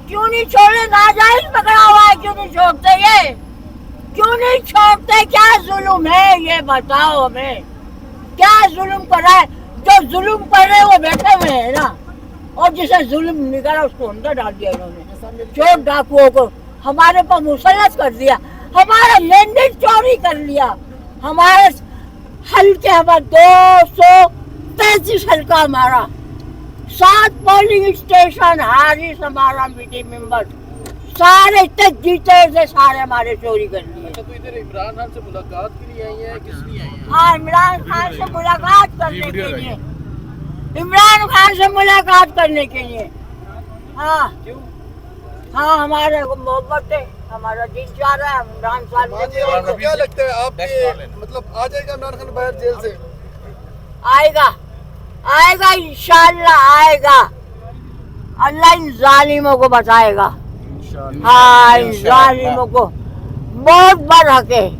क्यों नहीं छोड़े? नाजायज पकड़ा हुआ है, क्यों नहीं छोड़ते? ये क्यों नहीं छोड़ते? क्या जुल्म है ये बताओ हमें, क्या जुल्म कर रहा है? जो जुल्म कर रहे हैं वो बैठे हुए हैं ना, और जिसे जुल्म निकला उसको अंदर डाल दिया इन्होंने, चोर डाकुओं को हमारे पर मुसल्लत कर दिया, हमारा मैंडेट चोरी कर लिया, हमारे हल्के हमारे 233 हल्का हमारा, 7 पोलिंग स्टेशन हारिस हमारा मीटिंग मेंबर, सारे तक जीते थे, सारे हमारे चोरी कर लिए। तो इधर इमरान खान से मुलाकात के लिए आई है, किस लिए आई है? हाँ, इमरान खान से मुलाकात करने के लिए, इमरान खान से मुलाकात करने के लिए। हाँ क्यों? हाँ, हमारे मोहब्बत है, हमारा दिल चाह रहा है इमरान खान से। आपको क्या लगता है आपके मतलब आ जाएगा इमरान खान बाहर जेल से? आएगा, आएगा इंशाल्लाह आएगा, अल्लाह इन जालिमों को बताएगा। हाँ, इन जालिमों को बहुत बड़ हक है,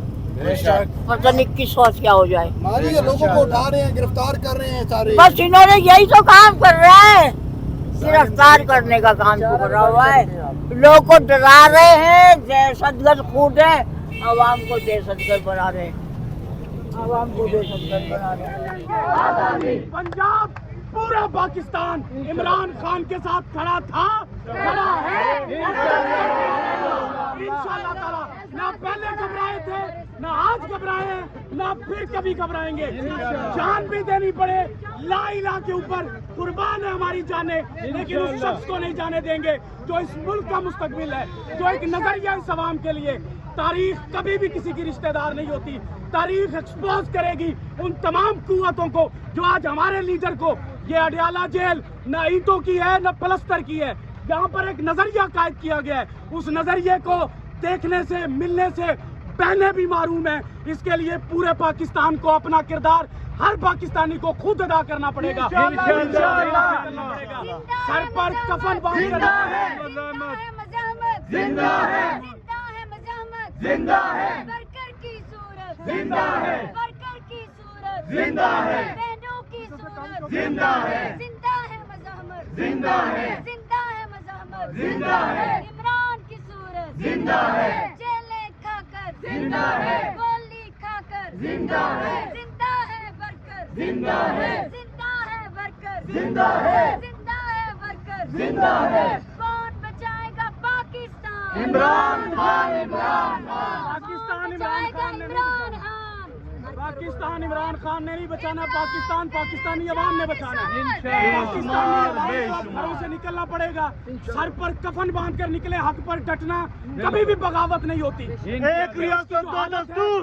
पता नहीं किस सोच क्या हो जाए। मारिए, लोगों को उठा रहे हैं, गिरफ्तार कर रहे हैं सारे। बस इन्होंने यही तो काम कर रहा है, गिरफ्तार करने का काम तो कर रहा हुआ है, लोगों को डरा रहे हैं, दहशतगर्द खुद है, आवाम को दहशतगर्द बना रहे हैं, आवाम को दहशतगर्द बना रहे हैं। पंजाब पूरा पाकिस्तान इमरान खान के साथ खड़ा था, खड़ा है इंशाअल्लाह ताला। ना पहले घबराए थे, ना आज घबराए, ना फिर कभी घबराएंगे। जान भी देनी पड़े, ला इलाहा के ऊपर कुर्बान है हमारी जाने, लेकिन उस शख्स को नहीं जाने देंगे जो इस मुल्क का मुस्तकबिल है, जो एक नजरिया इस अवाम के लिए। तारीख कभी भी किसी की रिश्तेदार नहीं होती, तारीख एक्सपोज करेगी उन तमाम कुव्वतों को जो आज हमारे लीडर को, ये अडयाला जेल न ईंटों की है न प्लस्तर की है, यहाँ पर एक नजरिया कायद किया गया है, उस नजरिए को देखने से, मिलने से पहले भी मारूम है। इसके लिए पूरे पाकिस्तान को अपना किरदार हर पाकिस्तानी को खुद अदा करना पड़ेगा। सर पर कफन बांध जिंदा है, जिंदा है, जिंदा है, वर्कर की सूरत जिंदा है, वर्कर की सूरत जिंदा है, बहनों की सूरत जिंदा है, जिंदा है मजहमत, जिंदा है, जिंदा है मजहमत, जिंदा है, इमरान की सूरत जिंदा है, जेलें खाकर जिंदा है, गोली खाकर जिंदा है, जिंदा है वर्कर, जिंदा है, जिंदा है वर्कर, जिंदा है, जिंदा है वर्कर, जिंदा है। कौन बचाएगा पाकिस्तान? इमरान खान, इमरान खान। पाकिस्तान इमरान बचाएगा खान ने इमरान खान। पाकिस्तान इमरान खान ने नहीं बचाना, पाकिस्तान पाकिस्तानी अवाम ने बचाना है। इंशाअल्लाह। पाकिस्तानी अवाम को घरों से निकलना पड़ेगा, सर पर कफन बांध कर निकले, हक पर डटना, कभी भी बगावत नहीं होती। एक रियासत दो दस्तूर।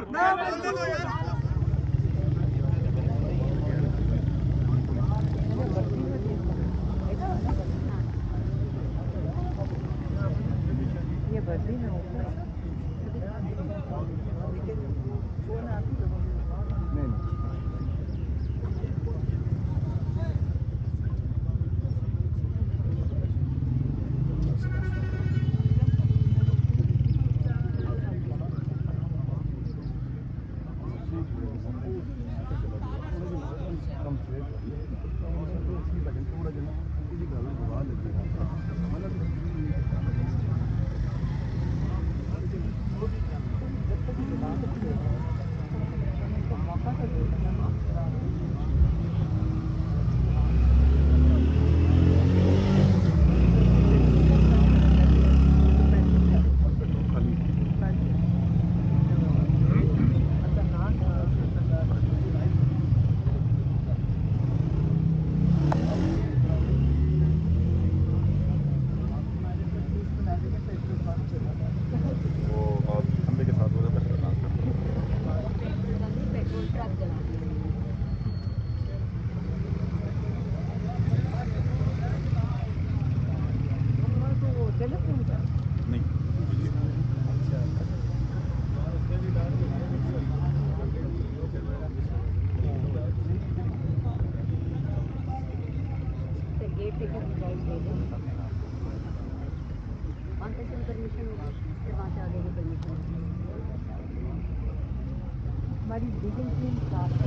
हमारी लीगल टीम साफ है,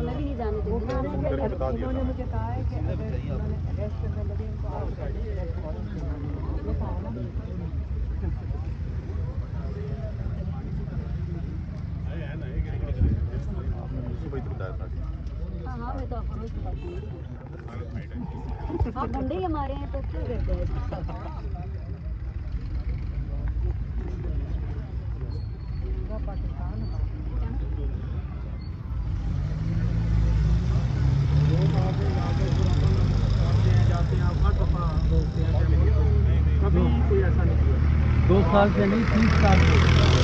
मैं भी नहीं जाने दूंगी। उन्होंने मुझे कहा है कि अगर उन्होंने अरेस्ट ਹੁੰਦਾ है साड़ी हाँ हाँ मैं तो आपको रोज बताती हूँ आप बंदे ही हमारे हैं तो क्या करते हैं पाकिस्तान जाते हैं आप हर दफा बोलते हैं कभी कोई ऐसा नहीं हुआ 2 साल से नहीं 30 साल से